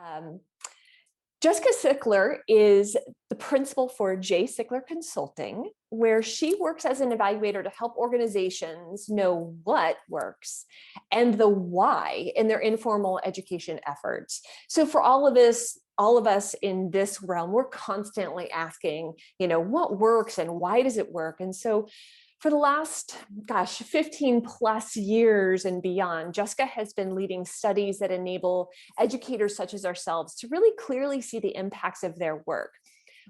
Um, Jessica Sickler is the principal for Sickler Consulting, where she works as an evaluator to help organizations know what works and the why in their informal education efforts. So for all of us in this realm, we're constantly asking, what works and why does it work? And so for the last, 15 plus years and beyond, Jessica has been leading studies that enable educators such as ourselves to really clearly see the impacts of their work,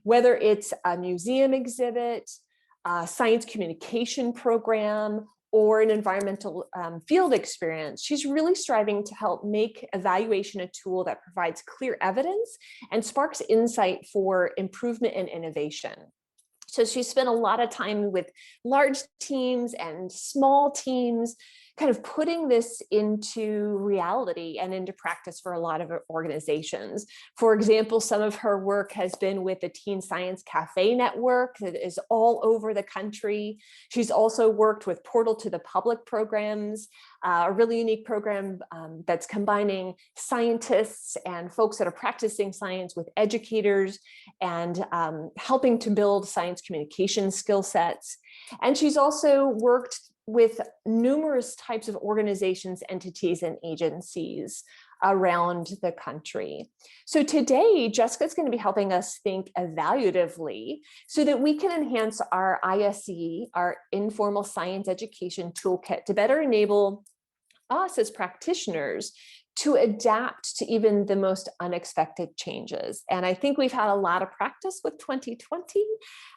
whether it's a museum exhibit, a science communication program, or an environmental field experience. She's really striving to help make evaluation a tool that provides clear evidence and sparks insight for improvement and innovation. So she spent a lot of time with large teams and small teams, kind of putting this into reality and into practice for a lot of organizations. For example, some of her work has been with the Teen Science Cafe Network that is all over the country. She's also worked with Portal to the Public programs, a really unique program that's combining scientists and folks that are practicing science with educators and helping to build science communication skill sets. And she's also worked with numerous types of organizations, entities, and agencies around the country. So today, Jessica's going to be helping us think evaluatively so that we can enhance our ISEA, our informal science education toolkit, to better enable us as practitioners to adapt to even the most unexpected changes. And I think we've had a lot of practice with 2020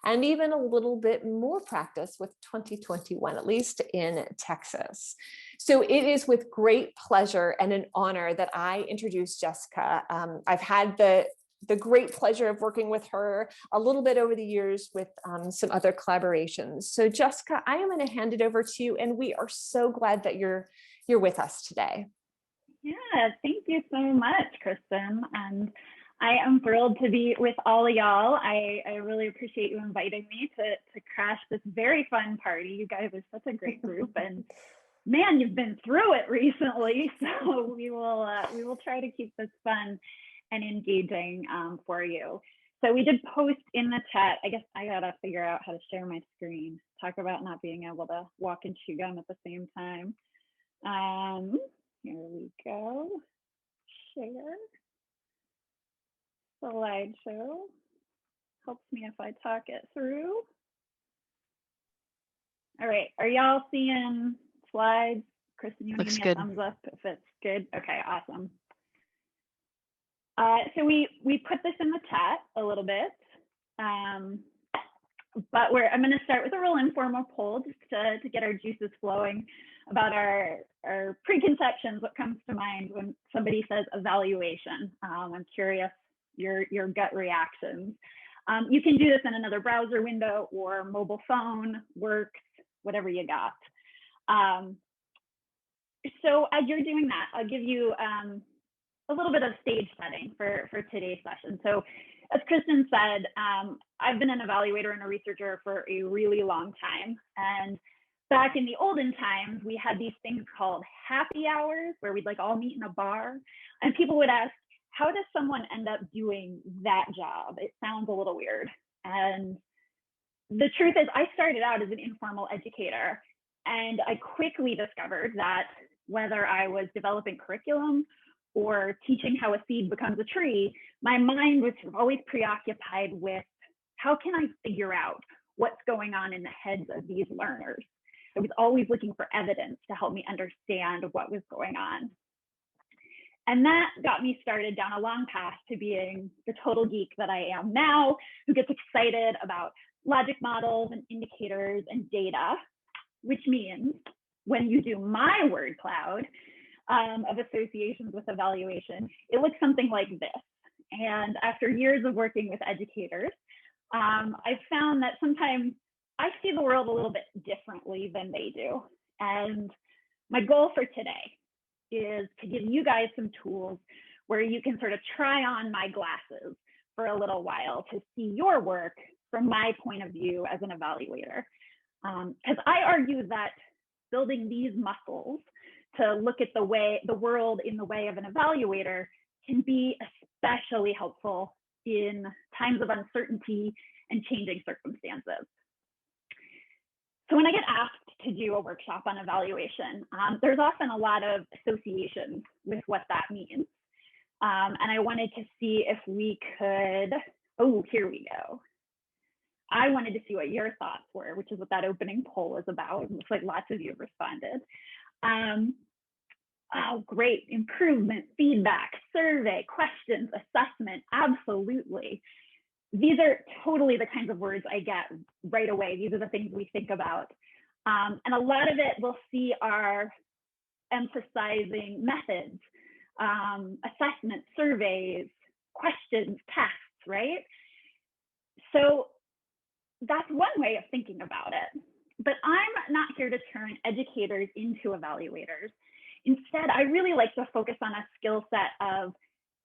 and even a little bit more practice with 2021, at least in Texas. So it is with great pleasure and an honor that I introduce Jessica. I've had the great pleasure of working with her a little bit over the years with some other collaborations. So Jessica, I am going to hand it over to you, and we are so glad that you're with us today. Yeah, thank you so much, Kristen. And I am thrilled to be with all of y'all. I really appreciate you inviting me to crash this very fun party. You guys are such a great group, and man, you've been through it recently. So we will try to keep this fun and engaging for you. So we did post in the chat. I guess I gotta figure out how to share my screen. Talk about not being able to walk and chew gum at the same time. Here we go. Share. Slideshow. Helps me if I talk it through. All right, are y'all seeing slides? Kristen, you want to give me a thumbs up if it's good? Okay, awesome. So we put this in the chat a little bit, but I'm going to start with a real informal poll just to get our juices flowing about our preconceptions, what comes to mind when somebody says evaluation. I'm curious your gut reactions. You can do this in another browser window or mobile phone, works, whatever you got. So as you're doing that, I'll give you a little bit of stage setting for today's session. So as Kristen said, I've been an evaluator and a researcher for a really long time. And back in the olden times, we had these things called happy hours where we'd like all meet in a bar. And people would ask, how does someone end up doing that job? It sounds a little weird. And the truth is, I started out as an informal educator, and I quickly discovered that whether I was developing curriculum or teaching how a seed becomes a tree, my mind was always preoccupied with how can I figure out what's going on in the heads of these learners. I was always looking for evidence to help me understand what was going on. And that got me started down a long path to being the total geek that I am now, who gets excited about logic models and indicators and data, which means when you do my word cloud of associations with evaluation, it looks something like this. And after years of working with educators, I've found that sometimes I see the world a little bit differently than they do. And my goal for today is to give you guys some tools where you can sort of try on my glasses for a little while to see your work from my point of view as an evaluator. Because I argue that building these muscles to look at the world in the way of an evaluator can be especially helpful in times of uncertainty and changing circumstances. So when I get asked to do a workshop on evaluation, there's often a lot of associations with what that means. And I wanted to see if we could, oh, here we go. I wanted to see what your thoughts were, which is what that opening poll was about. It looks like lots of you have responded. Oh, great. Improvement, feedback, survey, questions, assessment, absolutely. These are totally the kinds of words I get right away. These are the things we think about. And a lot of it we'll see are emphasizing methods, assessment, surveys, questions, tests, right? So that's one way of thinking about it. But I'm not here to turn educators into evaluators. Instead, I really like to focus on a skill set of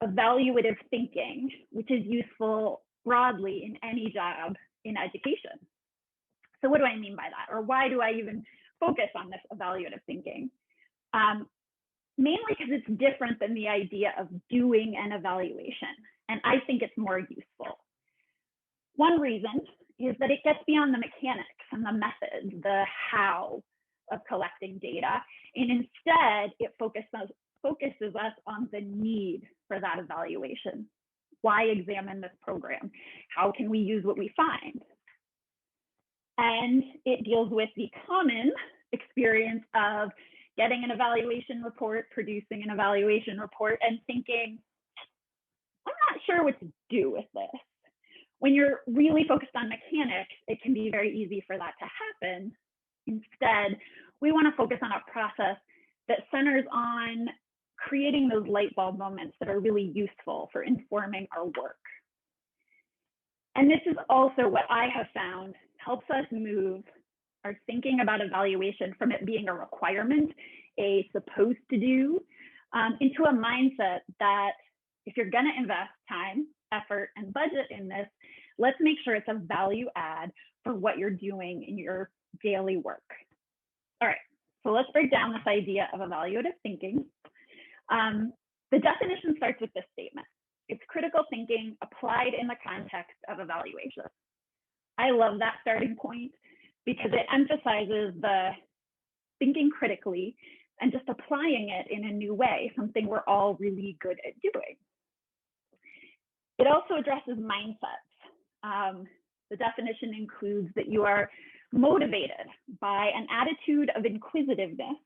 evaluative thinking, which is useful broadly in any job in education. So what do I mean by that? Or why do I even focus on this evaluative thinking? Mainly because it's different than the idea of doing an evaluation. And I think it's more useful. One reason is that it gets beyond the mechanics and the methods, the how of collecting data. And instead, it focuses us on the need for that evaluation. Why examine this program? How can we use what we find? And it deals with the common experience of getting an evaluation report, producing an evaluation report, and thinking, I'm not sure what to do with this. When you're really focused on mechanics, it can be very easy for that to happen. Instead, we want to focus on a process that centers on creating those light bulb moments that are really useful for informing our work. And this is also what I have found helps us move our thinking about evaluation from it being a requirement, a supposed to do, into a mindset that if you're going to invest time, effort, and budget in this, let's make sure it's a value add for what you're doing in your daily work. All right, so let's break down this idea of evaluative thinking. The definition starts with this statement. It's critical thinking applied in the context of evaluation. I love that starting point because it emphasizes the thinking critically and just applying it in a new way, something we're all really good at doing. It also addresses mindsets. The definition includes that you are motivated by an attitude of inquisitiveness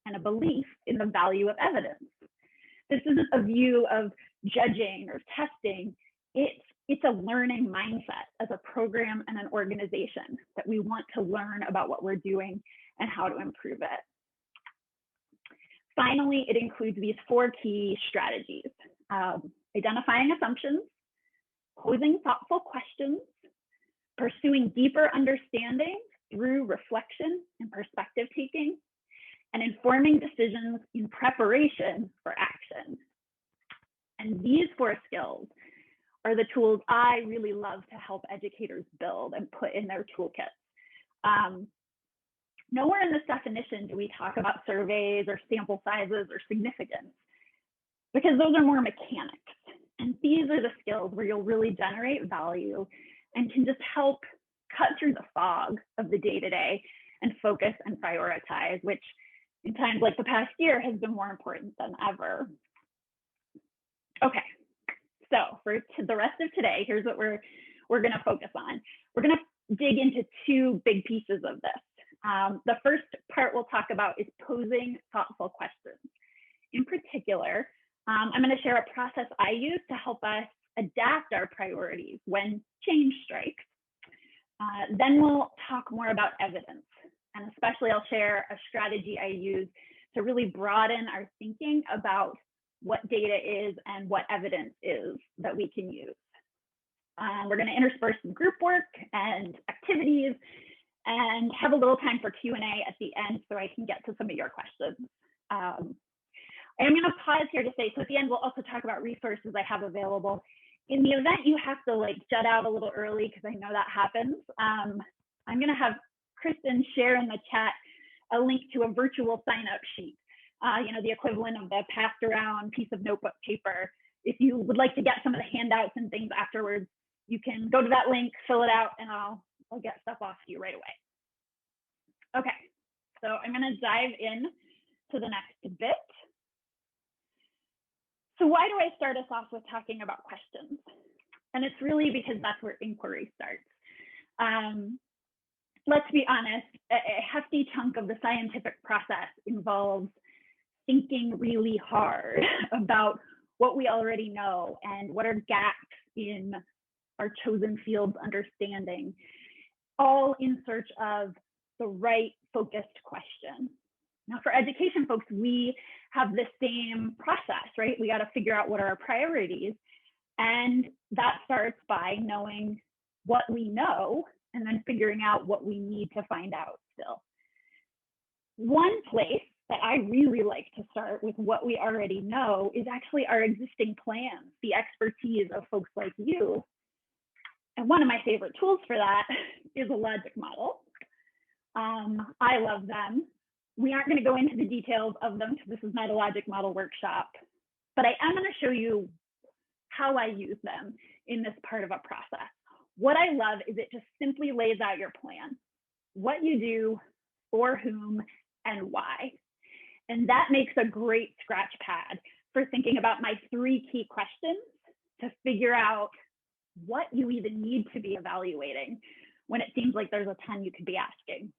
and a belief in the value of evidence. This isn't a view of judging or testing. It's a learning mindset as a program and an organization that we want to learn about what we're doing and how to improve it. Finally, it includes these 4 key strategies: identifying assumptions, posing thoughtful questions, pursuing deeper understanding through reflection and perspective taking, and informing decisions in preparation for action. And these 4 skills are the tools I really love to help educators build and put in their toolkits. Nowhere in this definition do we talk about surveys or sample sizes or significance, because those are more mechanics. And these are the skills where you'll really generate value and can just help cut through the fog of the day-to-day and focus and prioritize, which in times like the past year has been more important than ever. Okay, so for the rest of today, here's what we're going to focus on. We're going to dig into 2 big pieces of this. The first part we'll talk about is posing thoughtful questions. In particular, I'm going to share a process I use to help us adapt our priorities when change strikes. Then we'll talk more about evidence, and especially I'll share a strategy I use to really broaden our thinking about what data is and what evidence is that we can use. We're going to intersperse some group work and activities and have a little time for Q&A at the end so I can get to some of your questions. I'm going to pause here to say, so at the end, we'll also talk about resources I have available. In the event you have to jet out a little early, because I know that happens, I'm going to have Kristen share in the chat a link to a virtual sign-up sheet, the equivalent of the passed around piece of notebook paper if you would like to get some of the handouts and things afterwards, you can go to that link, fill it out, and I'll get stuff off to you right away. Okay, so I'm going to dive in to the next bit. So why do I start us off with talking about questions? And it's really because that's where inquiry starts. Let's be honest, a hefty chunk of the scientific process involves thinking really hard about what we already know and what are gaps in our chosen field's understanding, all in search of the right focused question. Now, for education folks, we have the same process, right? We got to figure out what are our priorities. And that starts by knowing what we know and then figuring out what we need to find out still. One place that I really like to start with what we already know is actually our existing plans, the expertise of folks like you. And one of my favorite tools for that is a logic model. I love them. We aren't going to go into the details of them because this is not a logic model workshop, but I am going to show you how I use them in this part of a process. What I love is it just simply lays out your plan, what you do, for whom, and why. And that makes a great scratch pad for thinking about my 3 key questions to figure out what you even need to be evaluating when it seems like there's a ton you could be asking.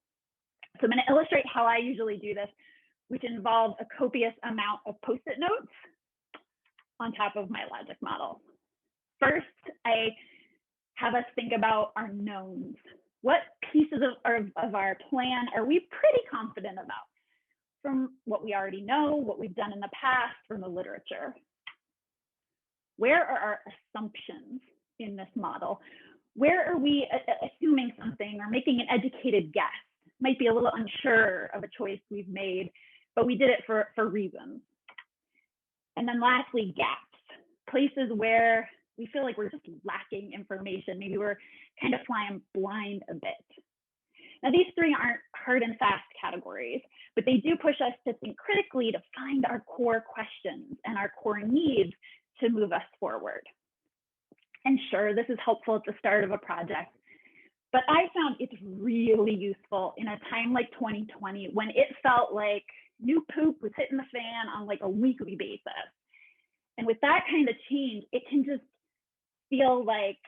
So I'm going to illustrate how I usually do this, which involves a copious amount of Post-it notes on top of my logic model. First, I have us think about our knowns. What pieces of our plan are we pretty confident about from what we already know, what we've done in the past, from the literature? Where are our assumptions in this model? Where are we assuming something or making an educated guess? Might be a little unsure of a choice we've made, but we did it for reasons. And then lastly, gaps, places where we feel like we're just lacking information. Maybe we're kind of flying blind a bit. Now, these 3 aren't hard and fast categories, but they do push us to think critically to find our core questions and our core needs to move us forward. And sure, this is helpful at the start of a project, but I found it's really useful in a time like 2020 when it felt like new poop was hitting the fan on like a weekly basis. And with that kind of change, it can just feel like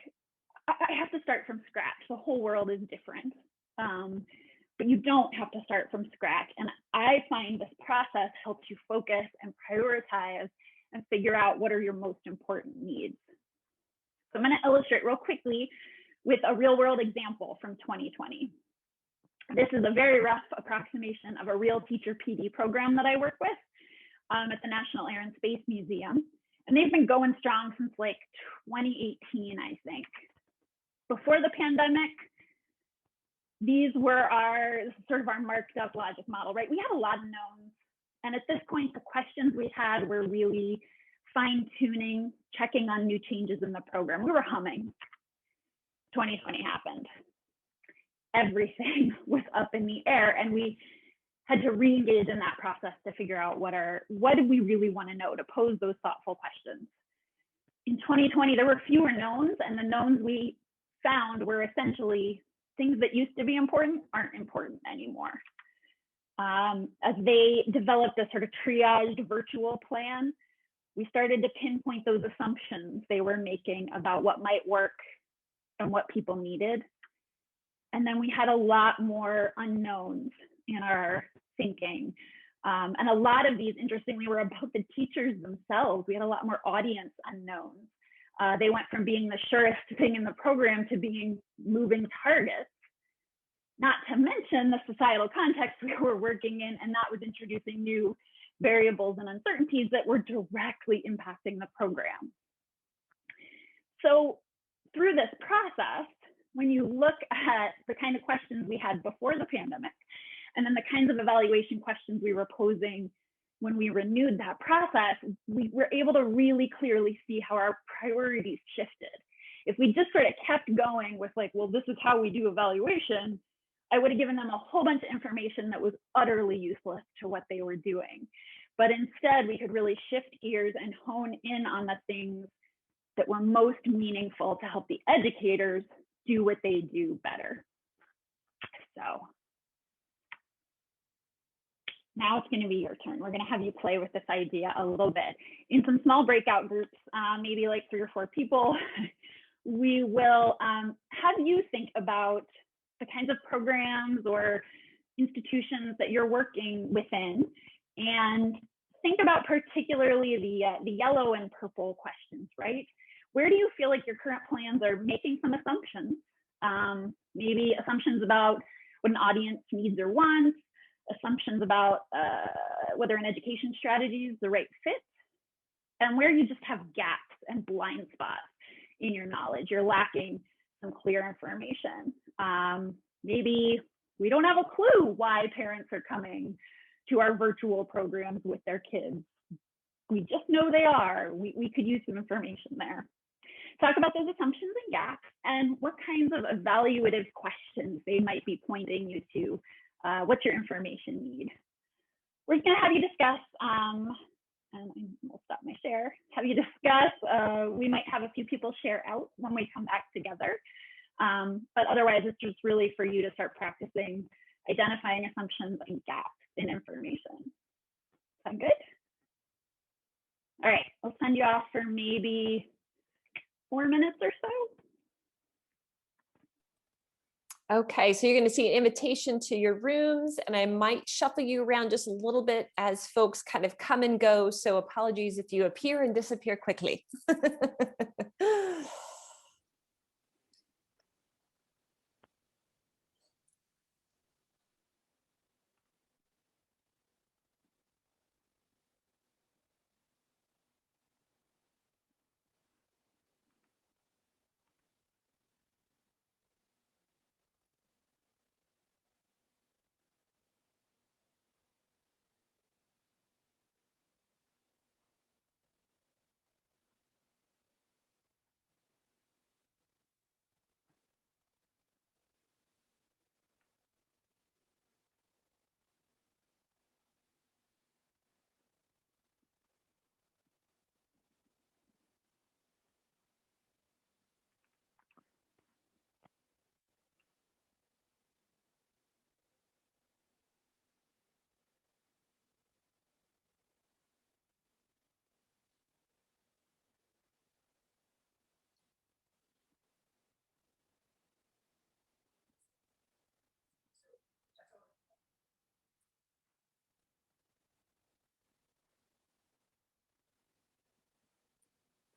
I have to start from scratch. The whole world is different, but you don't have to start from scratch. And I find this process helps you focus and prioritize and figure out what are your most important needs. So I'm going to illustrate real quickly with a real world example from 2020. This is a very rough approximation of a real teacher PD program that I work with at the National Air and Space Museum. And they've been going strong since like 2018, I think. Before the pandemic, these were sort of our marked up logic model, right? We had a lot of knowns. And at this point, the questions we had were really fine tuning, checking on new changes in the program. We were humming. 2020 happened. Everything was up in the air, and we had to re-engage in that process to figure out what did we really want to know, to pose those thoughtful questions. In 2020, there were fewer knowns, and the knowns we found were essentially things that used to be important aren't important anymore. As they developed a sort of triaged virtual plan, we started to pinpoint those assumptions they were making about what might work and what people needed. And then we had a lot more unknowns in our thinking. And a lot of these, interestingly, were about the teachers themselves. We had a lot more audience unknowns. They went from being the surest thing in the program to being moving targets, not to mention the societal context we were working in, and that was introducing new variables and uncertainties that were directly impacting the program. So through this process, when you look at the kind of questions we had before the pandemic, and then the kinds of evaluation questions we were posing when we renewed that process, we were able to really clearly see how our priorities shifted. If we just sort of kept going with like, well, this is how we do evaluation, I would have given them a whole bunch of information that was utterly useless to what they were doing. but instead we could really shift gears and hone in on the things that were most meaningful to help the educators do what they do better. So now it's going to be your turn. We're going to have you play with this idea a little bit in some small breakout groups, maybe like 3 or 4 people. We will have you think about the kinds of programs or institutions that you're working within, and think about particularly the yellow and purple questions, right? Where do you feel like your current plans are making some assumptions? Maybe assumptions about what an audience needs or wants, assumptions about whether an education strategy is the right fit, and where you just have gaps and blind spots in your knowledge. You're lacking some clear information. Maybe we don't have a clue why parents are coming to our virtual programs with their kids. We just know they are. We could use some information there. Talk about those assumptions and gaps and what kinds of evaluative questions they might be pointing you to. What's your information need? We're just going to have you discuss, and we'll stop my share, have you discuss. We might have a few people share out when we come back together. But otherwise, it's just really for you to start practicing identifying assumptions and gaps in information. Sound good? All right, we'll send you off for maybe 4 minutes or so. Okay, so you're going to see an invitation to your rooms, and I might shuffle you around just a little bit as folks kind of come and go. So apologies if you appear and disappear quickly.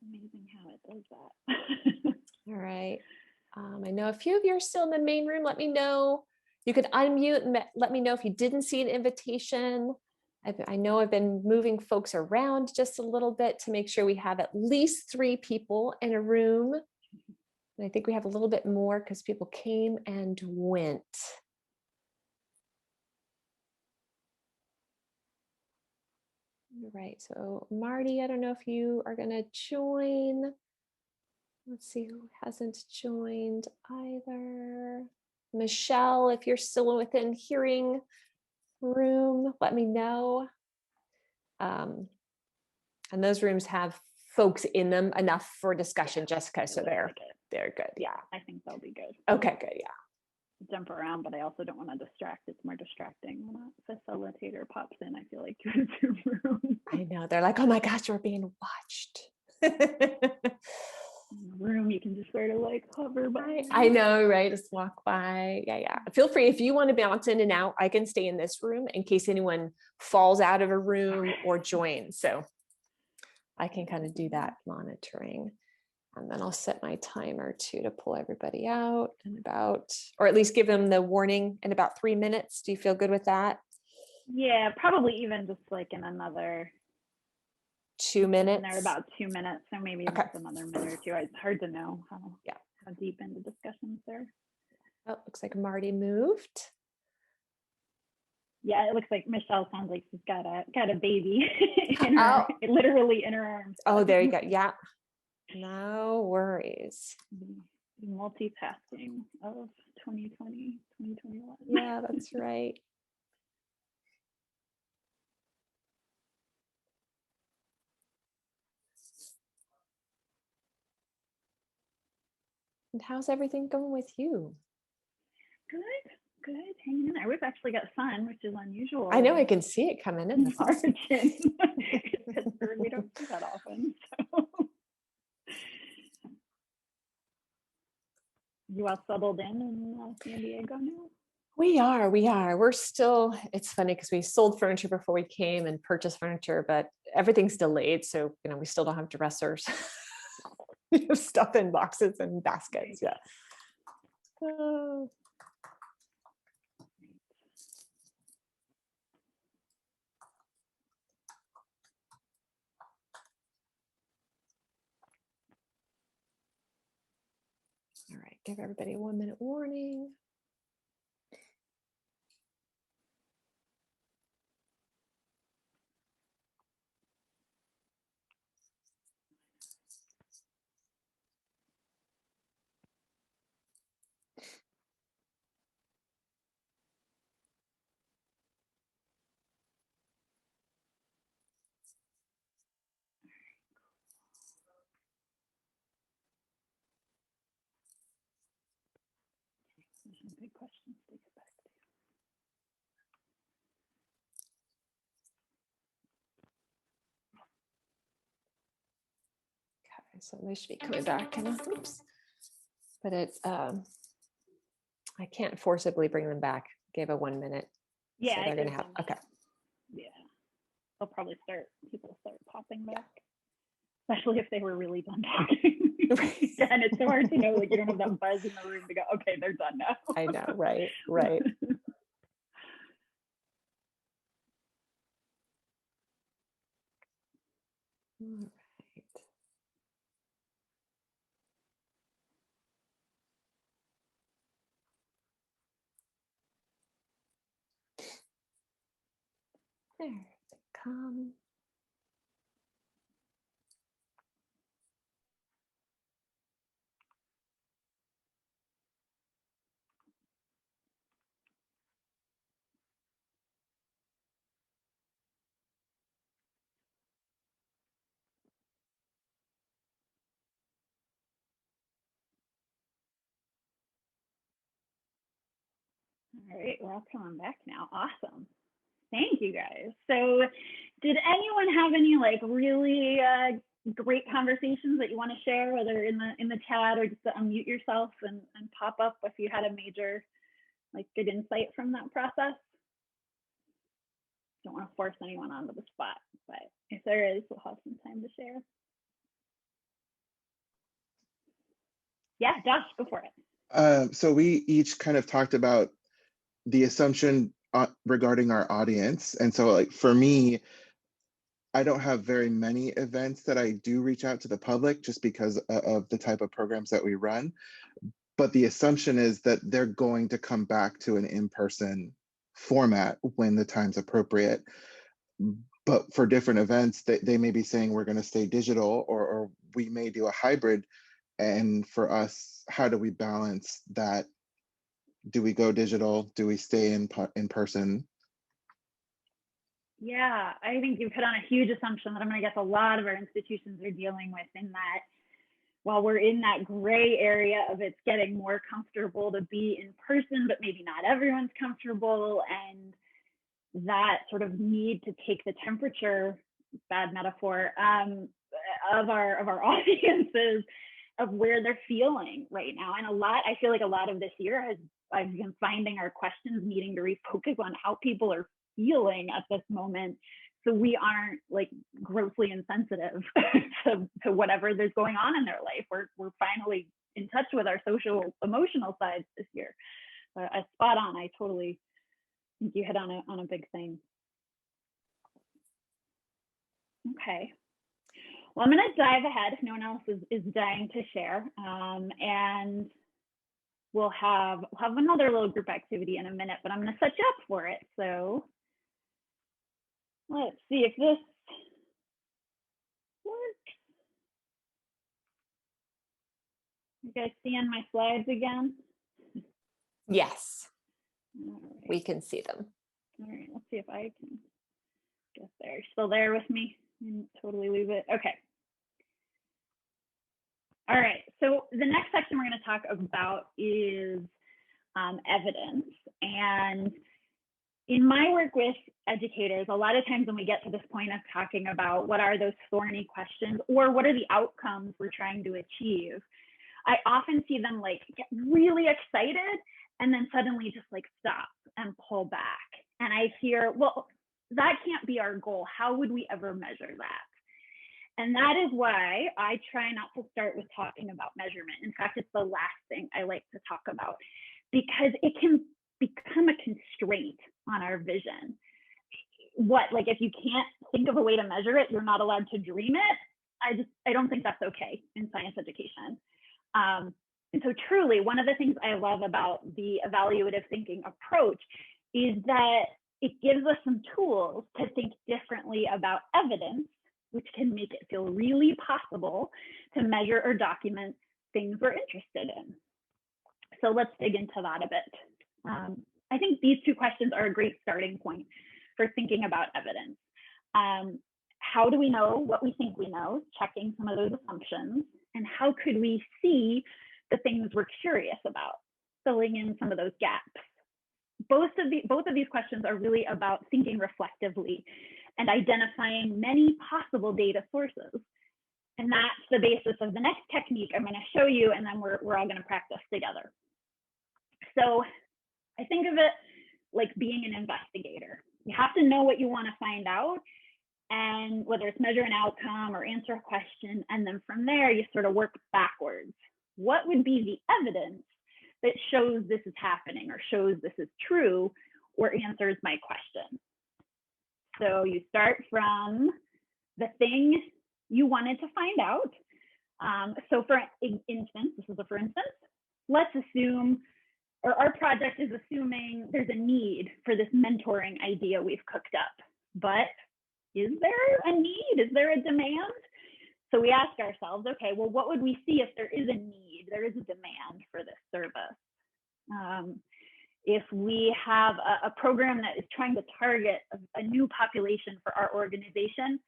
Amazing how it does that. All right. I know a few of you are still in the main room. Let me know. You could unmute and let me know if you didn't see an invitation. I know I've been moving folks around just a little bit to make sure we have at least 3 people in a room. And I think we have a little bit more because people came and went. All right, so Marty, I don't know if you are going to join. Let's see who hasn't joined either. Michelle, if you're still within hearing room, let me know. And those rooms have folks in them enough for discussion, yeah, Jessica, so they're good. Yeah, I think they'll be good. Okay, good. Yeah. Jump around, but I also don't want to distract. It's more distracting when a facilitator pops in, I feel like, to a Zoom room. I know, they're like, oh my gosh, we're being watched. Room you can just sort of like hover by. I know, right? Just walk by. Yeah. Feel free if you want to bounce in and out. I can stay in this room in case anyone falls out of a room or joins. So I can kind of do that monitoring. And then I'll set my timer too to pull everybody out in about, or at least give them the warning in about 3 minutes. Do you feel good with that? Yeah, probably even just like in another 2 minutes. They're about 2 minutes, so maybe just another minute or two. It's hard to know how deep into discussions there. Oh, looks like Marty moved. Yeah, it looks like Michelle sounds like she's got a baby in her, literally in her arms. Oh, there you go. Yeah. No worries. Multitasking of 2020, 2021. Yeah, that's right. And how's everything going with you? Good, hanging in there. We've actually got sun, which is unusual. I know, I can see it coming in. That's awesome. Pittsburgh, we don't see that often. So. You all settled in San Diego now? We are. We're still, it's funny because we sold furniture before we came and purchased furniture, but everything's delayed. So, we still don't have dressers. We have stuff in boxes and baskets. Yeah. All right, give everybody a 1 minute warning. There's some big questions to get back to. Okay, so they should be coming back. And oops, but it's I can't forcibly bring them back. Gave a 1 minute. Yeah, so they're gonna have okay. Yeah, they'll probably people start popping back, especially if they were really done talking. And it's so hard to know, like you don't have that buzz in the room to go, okay, they're done now. I know, right. All right. There they come. All right, we're all coming back now. Awesome. Thank you guys. So did anyone have any like really great conversations that you want to share, whether in the chat or just to unmute yourself and pop up if you had a major like good insight from that process? Don't want to force anyone onto the spot, but if there is, we'll have some time to share. Yeah, Josh, go for it. So we each kind of talked about the assumption regarding our audience. And so like for me, I don't have very many events that I do reach out to the public just because of the type of programs that we run. But the assumption is that they're going to come back to an in-person format when the time's appropriate. But for different events, they may be saying we're going to stay digital, or we may do a hybrid. And for us, how do we balance that? Do we go digital? Do we stay in person? Yeah, I think you've hit on a huge assumption that I'm going to guess a lot of our institutions are dealing with, in that while we're in that gray area of it's getting more comfortable to be in person, but maybe not everyone's comfortable, and that sort of need to take the temperature, bad metaphor, of our audiences, of where they're feeling right now. And I feel like a lot of this year I've been finding our questions needing to refocus on how people are feeling at this moment, so we aren't like grossly insensitive to whatever there's going on in their life. We're finally in touch with our social emotional sides this year. Spot on. I totally think you hit on a big thing. Okay. Well, I'm going to dive ahead if no one else is dying to share, and we'll have another little group activity in a minute, but I'm going to set you up for it. So let's see if this works. You guys seeing my slides again? Yes. All right. We can see them. All right, let's see if I can get there. Still there with me? Totally lose it. Okay. All right, so the next section we're going to talk about is evidence. And in my work with educators, a lot of times when we get to this point of talking about what are those thorny questions or what are the outcomes we're trying to achieve, I often see them like get really excited and then suddenly just like stop and pull back. And I hear, well, that can't be our goal. How would we ever measure that? And that is why I try not to start with talking about measurement. In fact, it's the last thing I like to talk about because it can become a constraint on our vision. What, like if you can't think of a way to measure it, you're not allowed to dream it. I don't think that's okay in science education. And so truly, one of the things I love about the evaluative thinking approach is that it gives us some tools to think differently about evidence, which can make it feel really possible to measure or document things we're interested in. So let's dig into that a bit. I think these two questions are a great starting point for thinking about evidence. How do we know what we think we know, checking some of those assumptions, and how could we see the things we're curious about, filling in some of those gaps? Both of these questions are really about thinking reflectively and identifying many possible data sources. And that's the basis of the next technique I'm going to show you, and then we're all going to practice together. So I think of it like being an investigator. You have to know what you want to find out, and whether it's measure an outcome or answer a question, and then from there you sort of work backwards. What would be the evidence that shows this is happening or shows this is true or answers my question? So you start from the thing you wanted to find out. So for instance, this is a for instance, let's assume, or our project is assuming there's a need for this mentoring idea we've cooked up. But is there a need? Is there a demand? So we ask ourselves, okay, well, what would we see if there is a need, there is a demand for this service? If we have a program that is trying to target a new population for our organization,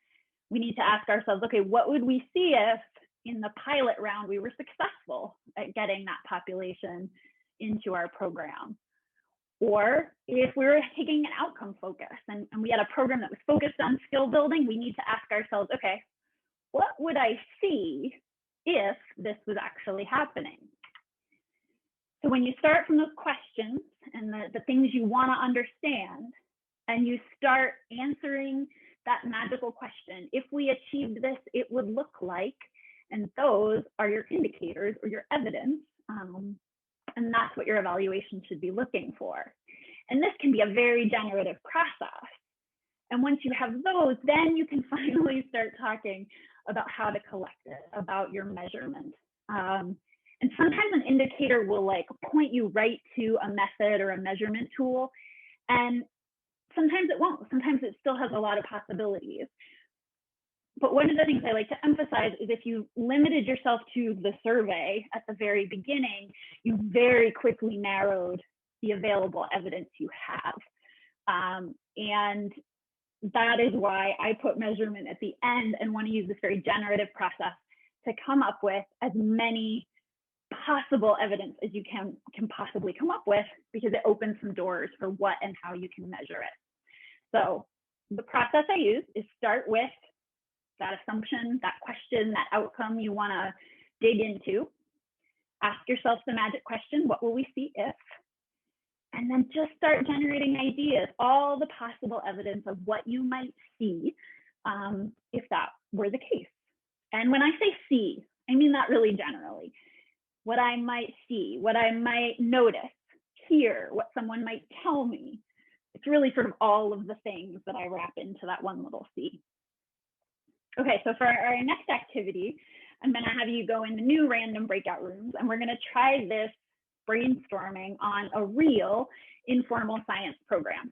we need to ask ourselves, okay, what would we see if in the pilot round we were successful at getting that population into our program? Or if we were taking an outcome focus and we had a program that was focused on skill building, we need to ask ourselves, okay, what would I see if this was actually happening? So when you start from those questions and the things you want to understand, and you start answering that magical question, if we achieved this, it would look like, and those are your indicators or your evidence, and that's what your evaluation should be looking for. And this can be a very generative process. And once you have those, then you can finally start talking about how to collect it, about your measurement. And sometimes an indicator will like point you right to a method or a measurement tool. And sometimes it won't. Sometimes it still has a lot of possibilities. But one of the things I like to emphasize is if you limited yourself to the survey at the very beginning, you very quickly narrowed the available evidence you have. And that is why I put measurement at the end and want to use this very generative process to come up with as many possible evidence as you can possibly come up with, because it opens some doors for what and how you can measure it. So the process I use is start with that assumption, that question, that outcome you want to dig into. Ask yourself the magic question, what will we see if? And then just start generating ideas, all the possible evidence of what you might see if that were the case. And when I say see, I mean that really generally. What I might see, what I might notice, hear, what someone might tell me. It's really sort of all of the things that I wrap into that one little C. Okay, so for our next activity, I'm going to have you go into new random breakout rooms, and we're going to try this brainstorming on a real informal science program.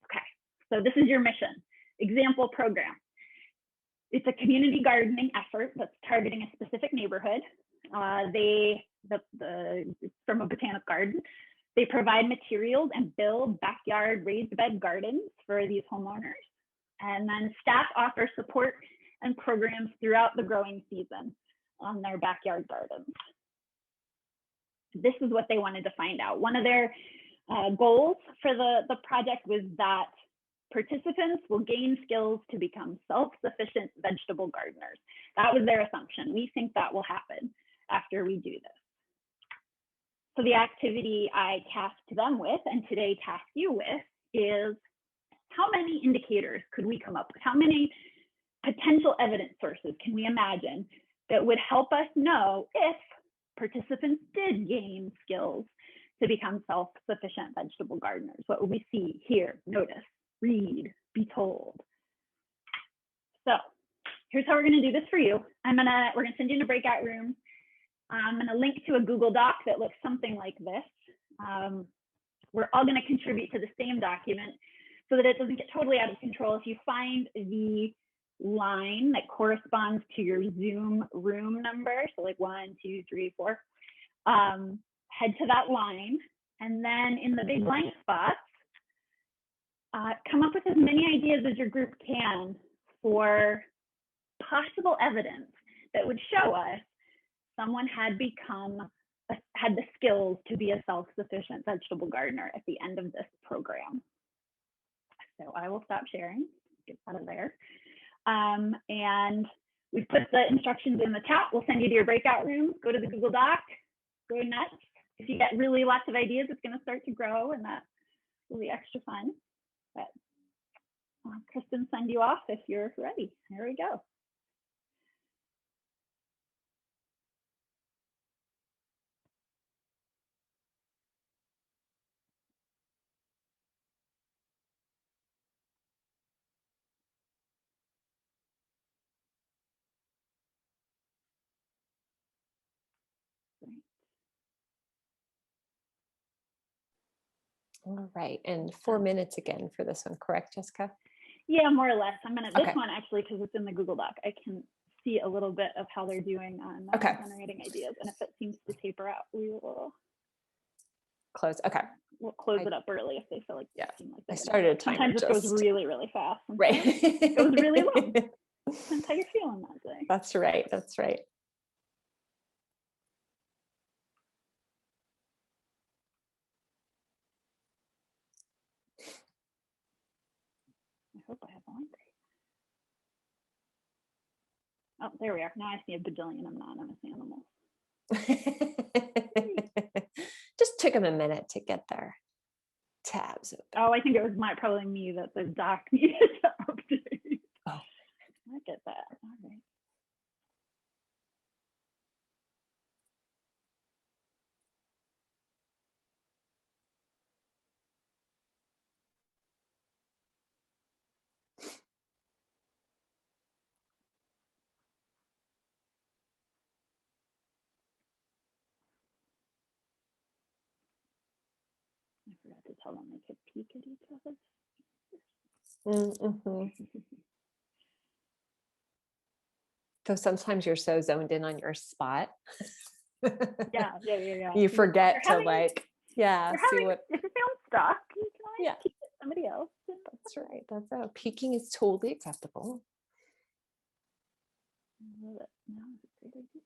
Okay, so this is your mission, example program. It's a community gardening effort that's targeting a specific neighborhood. It's from a botanic garden. They provide materials and build backyard raised bed gardens for these homeowners. And then staff offer support and programs throughout the growing season. on their backyard gardens. This is what they wanted to find out. One of their goals for the project was that participants will gain skills to become self-sufficient vegetable gardeners. That was their assumption. We think that will happen after we do this. So the activity I tasked them with, and today task you with, is how many indicators could we come up with? How many potential evidence sources can we imagine that would help us know if participants did gain skills to become self-sufficient vegetable gardeners? What would we see, hear, notice, read, be told? So here's how we're gonna do this for you. We're gonna send you in a breakout room. I'm gonna link to a Google Doc that looks something like this. We're all gonna contribute to the same document so that it doesn't get totally out of control. If you find the line that corresponds to your Zoom room number, so like 1, 2, 3, 4, head to that line, and then in the big blank spots, come up with as many ideas as your group can for possible evidence that would show us someone had the skills to be a self-sufficient vegetable gardener at the end of this program. So I will stop sharing, get out of there. And we put the instructions in the chat. We'll send you to your breakout room. Go to the Google Doc, go nuts. If you get really lots of ideas, it's gonna start to grow, and that will be extra fun. But Kristen, send you off if you're ready. Here we go. All right, and 4 minutes again for this one, correct, Jessica? Yeah, more or less. I'm gonna, this Okay. one actually, because it's in the Google Doc, I can see a little bit of how they're doing on generating ideas. And if it seems to taper out, we will Close, okay. We'll close it up early if they feel like, Yeah, like I started a timer. Sometimes it goes really, really fast. Right. It goes really long. Depends how you're feeling that day. That's right, that's right. I hope I have a line break. Oh, there we are. Now I see a bajillion of anonymous animals. Just took them a minute to get their tabs open. Oh, I think it was probably me that the doc needed to update. Oh, I get that. All right. I forgot to tell them they could peek at each other. So sometimes you're so zoned in on your spot. Yeah. You forget to like, see what. If you feel stuck, you can always peek at somebody else. That's right. That's peeking is totally acceptable. I love it. No, it's a great idea.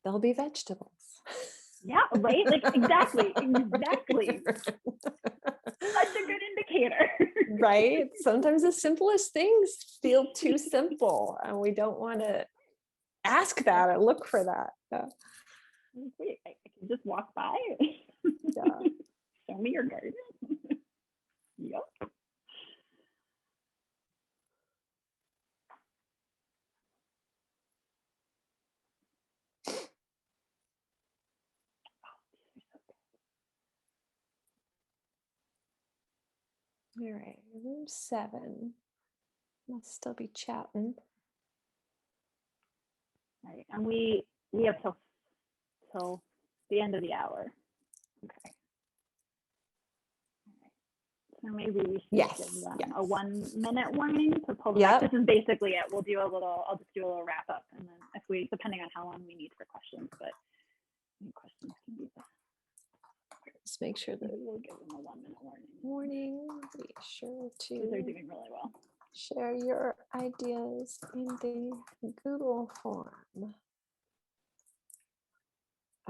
There'll be vegetables. Yeah, right? Like exactly. Such a good indicator. Right? Sometimes the simplest things feel too simple and we don't want to ask that or look for that. Yeah. I can just walk by. Yeah. Show me your garden. Yep. All right, room 7. Must still be chatting. Right, and we have till the end of the hour. Okay. So maybe we should give them a 1 minute warning to pull back. This is basically it. I'll just do a little wrap up, and then depending on how long we need for questions, but any questions can be Let's make sure that We'll give them a 1-minute warning. warning, be sure Because they're to doing really well. share your ideas in the Google form.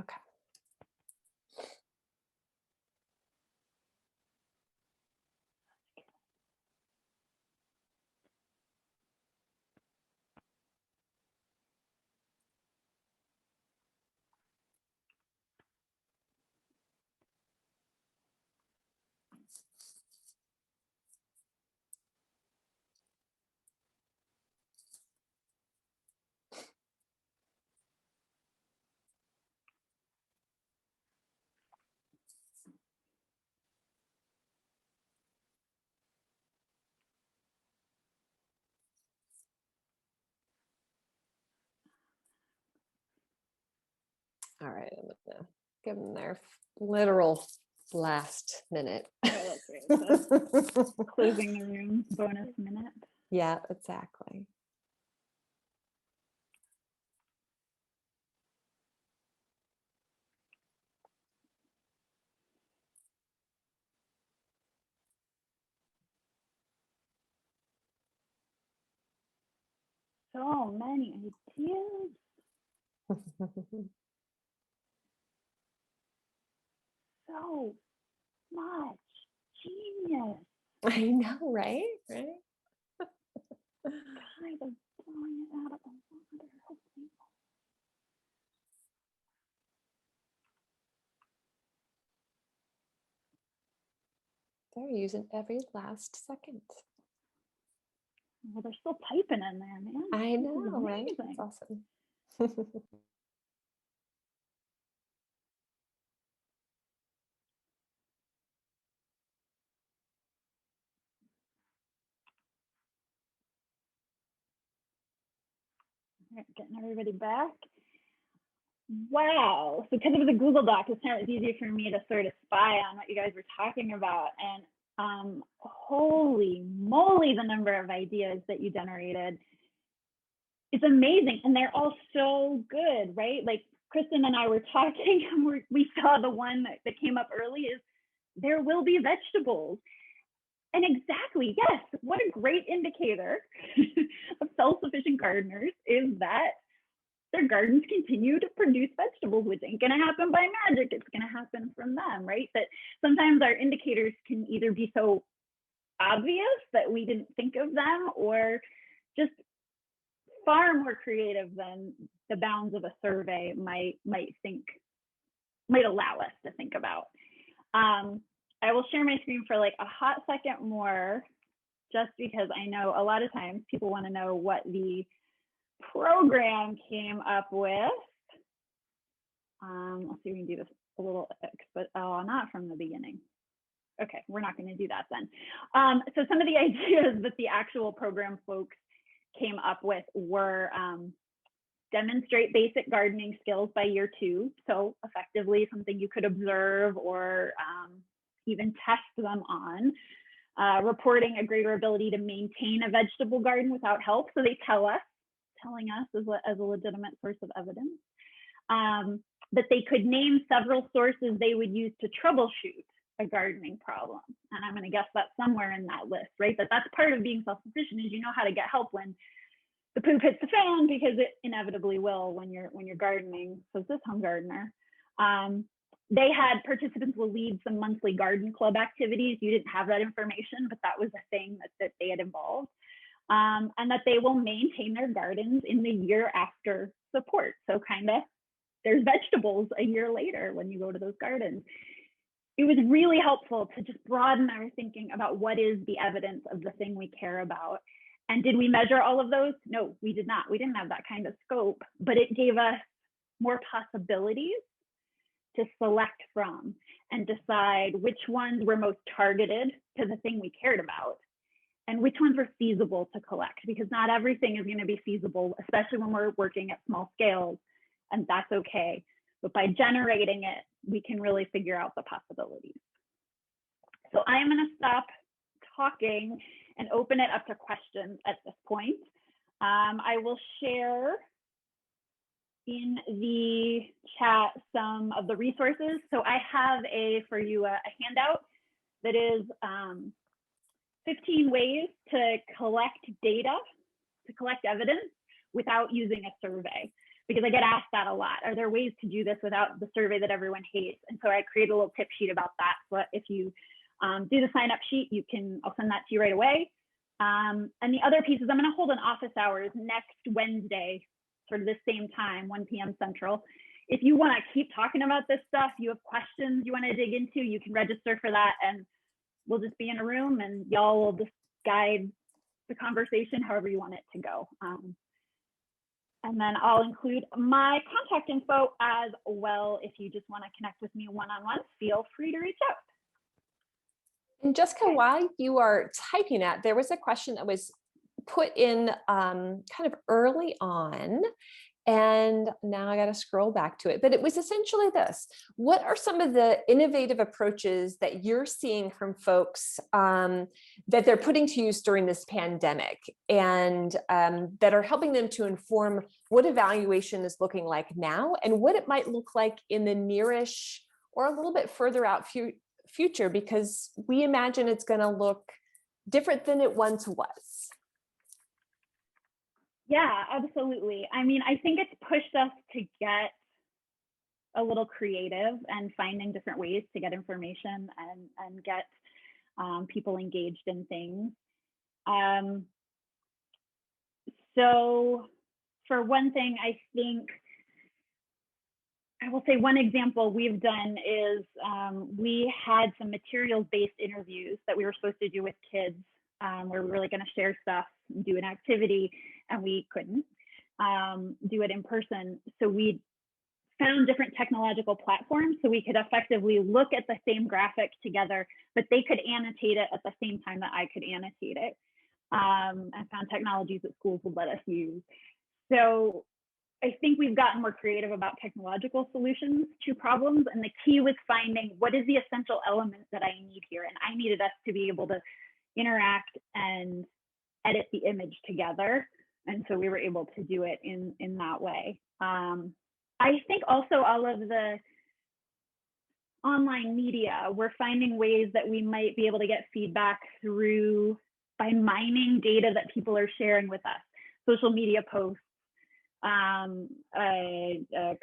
Okay. All right, I'm gonna give them their literal last minute. Oh, that's great. Closing the room, bonus minute. Yeah, exactly. So many ideas. So much genius. I know, right? Right. Kind of blowing it out of the water. Hopefully. They're using every last second. Well, they're still typing in there, man. I This is know, right? amazing. That's awesome. All right, getting everybody back. Wow. So because it was a Google Doc, it's easier for me to sort of spy on what you guys were talking about. And holy moly, the number of ideas that you generated. It's amazing. And they're all so good, right? Like Kristen and I were talking and we saw the one that came up early is there will be vegetables. And exactly, yes, what a great indicator of self-sufficient gardeners is that their gardens continue to produce vegetables, which ain't gonna happen by magic. It's gonna happen from them, right? That sometimes our indicators can either be so obvious that we didn't think of them or just far more creative than the bounds of a survey might allow us to think about. I will share my screen for like a hot second more, just because I know a lot of times people want to know what the program came up with. Let's see if we can do this a little, but not from the beginning. Okay, we're not going to do that then. So some of the ideas that the actual program folks came up with were demonstrate basic gardening skills by year 2. So effectively something you could observe or even test them on. Reporting a greater ability to maintain a vegetable garden without help. So they telling us as a legitimate source of evidence, that they could name several sources they would use to troubleshoot a gardening problem. And I'm going to guess that's somewhere in that list, right? That's part of being self-sufficient is you know how to get help when the poop hits the fan, because it inevitably will when you're gardening. So this home gardener. They had participants will lead some monthly garden club activities. You didn't have that information, but that was a thing that they had involved. And that they will maintain their gardens in the year after support. So kind of there's vegetables a year later when you go to those gardens. It was really helpful to just broaden our thinking about what is the evidence of the thing we care about. And did we measure all of those? No, we did not. We didn't have that kind of scope, but it gave us more possibilities to select from and decide which ones were most targeted to the thing we cared about and which ones were feasible to collect, because not everything is going to be feasible, especially when we're working at small scales, and that's okay. But by generating it, we can really figure out the possibilities. So I'm going to stop talking and open it up to questions at this point. I will share in the chat some of the resources. So I have for you a handout that is 15 ways to collect data, to collect evidence without using a survey. Because I get asked that a lot. Are there ways to do this without the survey that everyone hates? And so I created a little tip sheet about that. So if you do the sign up sheet, I'll send that to you right away. And the other piece is I'm going to hold an office hours next Wednesday, sort of the same time, 1 p.m. Central. If you want to keep talking about this stuff, you have questions you want to dig into, you can register for that, and we'll just be in a room and y'all will just guide the conversation however you want it to go. And then I'll include my contact info as well. If you just want to connect with me one-on-one, feel free to reach out. And Jessica, while you are typing that, there was a question that was put in kind of early on, and now I got to scroll back to it, but it was essentially this: what are some of the innovative approaches that you're seeing from folks that they're putting to use during this pandemic, and that are helping them to inform what evaluation is looking like now and what it might look like in the nearish or a little bit further out future, because we imagine it's going to look different than it once was? Yeah, absolutely. I mean, I think it's pushed us to get a little creative and finding different ways to get information and get people engaged in things. So for one thing, I think I will say one example we've done is we had some materials-based interviews that we were supposed to do with kids, where we were really going to share stuff and do an activity, and we couldn't do it in person. So we found different technological platforms so we could effectively look at the same graphic together, but they could annotate it at the same time that I could annotate it. And found technologies that schools would let us use. So I think we've gotten more creative about technological solutions to problems. And the key was finding what is the essential element that I need here. And I needed us to be able to interact and edit the image together. And so we were able to do it in that way. I think also all of the online media, we're finding ways that we might be able to get feedback through by mining data that people are sharing with us, social media posts,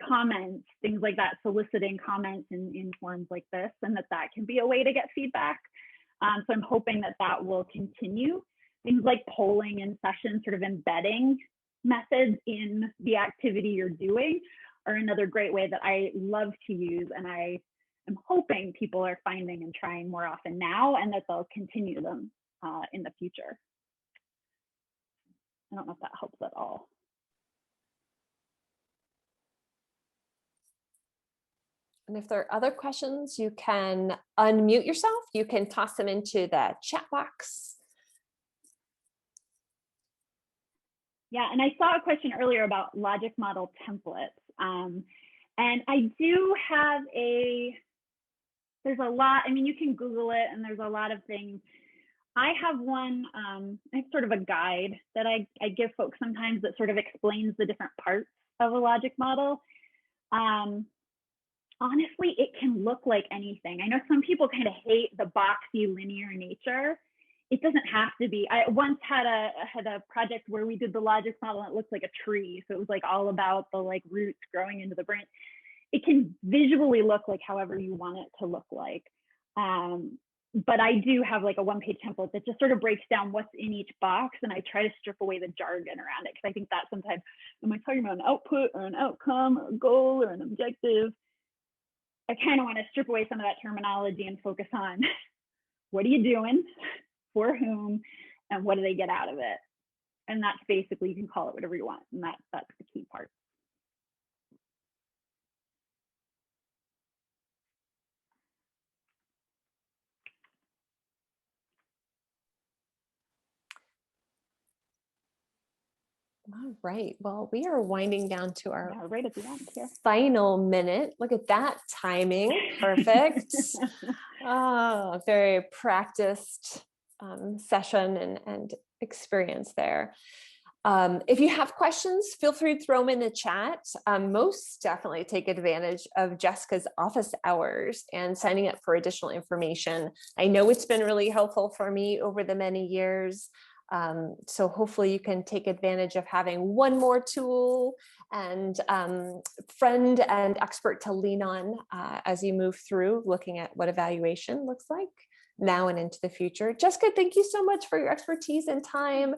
comments, things like that, soliciting comments in forums like this, and that can be a way to get feedback. So I'm hoping that will continue. Things like polling in sessions, sort of embedding methods in the activity you're doing, are another great way that I love to use, and I am hoping people are finding and trying more often now, and that they'll continue them in the future. I don't know if that helps at all. And if there are other questions, you can unmute yourself. You can toss them into the chat box. Yeah, and I saw a question earlier about logic model templates. And I do have there's a lot, I mean, you can Google it and there's a lot of things. I have one, I have sort of a guide that I give folks sometimes that sort of explains the different parts of a logic model. Honestly, it can look like anything. I know some people kind of hate the boxy linear nature. It doesn't have to be. I once had a project where we did the logic model and it looked like a tree. So it was like all about the like roots growing into the branch. It can visually look like however you want it to look like. But I do have like a one-page template that just sort of breaks down what's in each box, and I try to strip away the jargon around it, because I think that sometimes, am I talking about an output or an outcome or a goal or an objective? I kind of want to strip away some of that terminology and focus on what are you doing, for whom, and what do they get out of it? And that's basically, you can call it whatever you want, and that's the key part. All right. Well, we are winding down to our right at the end here. Final minute. Look at that timing. Perfect. Oh, very practiced session and experience there. If you have questions, feel free to throw them in the chat. Most definitely take advantage of Jessica's office hours and signing up for additional information. I know it's been really helpful for me over the many years. So hopefully you can take advantage of having one more tool and friend and expert to lean on as you move through looking at what evaluation looks like now and into the future. Jessica, thank you so much for your expertise and time.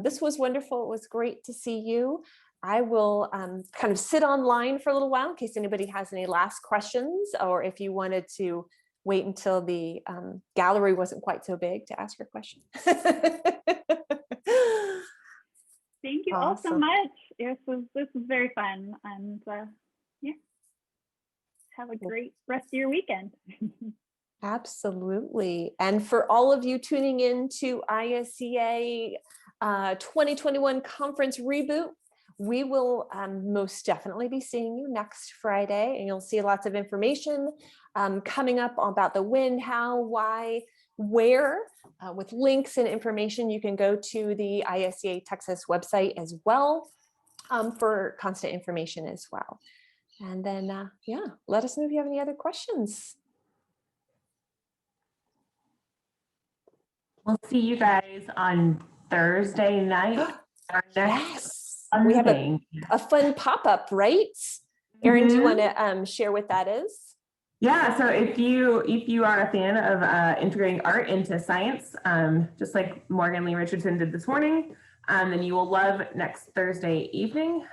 This was wonderful. It was great to see you. I will kind of sit online for a little while in case anybody has any last questions, or if you wanted to wait until the gallery wasn't quite so big to ask your question. Thank you all so much. This was very fun, and yeah, have a great rest of your weekend. Absolutely. And for all of you tuning in to ISEA 2021 conference reboot, we will most definitely be seeing you next Friday, and you'll see lots of information coming up about the when, how, why, where, with links and information. You can go to the ISEA Texas website as well for constant information as well. And then, yeah, let us know if you have any other questions. We'll see you guys on Thursday night. Our next We have a fun pop-up, right? Erin, do you want to share what that is? Yeah, so if you are a fan of integrating art into science, just like Morgan Lee Richardson did this morning, then you will love next Thursday evening.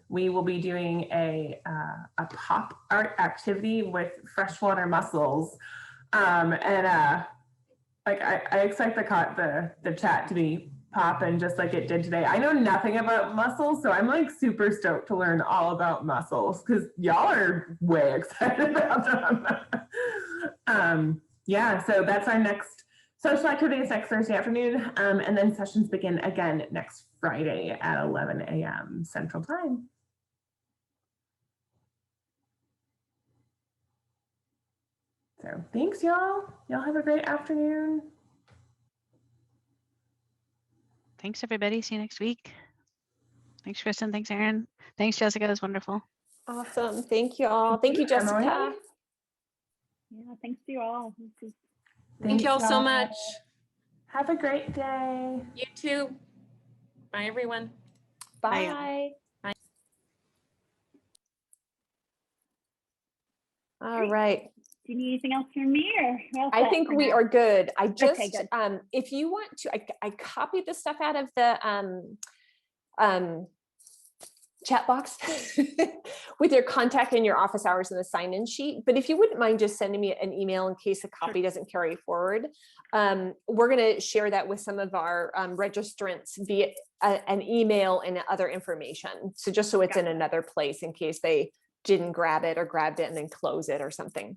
We will be doing a pop art activity with freshwater mussels, like I expect the chat to be popping just like it did today. I know nothing about mussels, so I'm like super stoked to learn all about mussels because y'all are way excited about them. Yeah, so that's our next social activity is next Thursday afternoon, and then sessions begin again next Friday at 11 a.m. Central Time. So thanks, y'all. Y'all have a great afternoon. Thanks, everybody. See you next week. Thanks, Kristen. Thanks, Erin. Thanks, Jessica. It was wonderful. Awesome. Thank you all. Thank you, Jessica. Yeah, thanks to you all. Thank you all so much. Have a great day. You too. Bye, everyone. Bye. Bye. All right. Do you need anything else from me, or I think we are good. I just, okay, good. If you want to, I copied the stuff out of the chat box with your contact and your office hours and the sign-in sheet. But if you wouldn't mind just sending me an email in case a copy doesn't carry forward, we're going to share that with some of our registrants via an email and other information. So just so it's in another place in case they didn't grab it or grabbed it and then close it or something.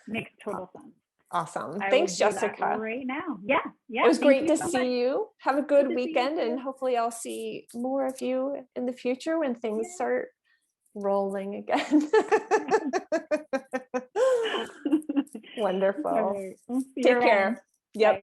Makes total sense. Awesome. Thanks, Jessica. Right now. Yeah. It was great to see you. Have a good to weekend, and hopefully I'll see more of you in the future when things start rolling again. Wonderful. Right. Take care. Yep.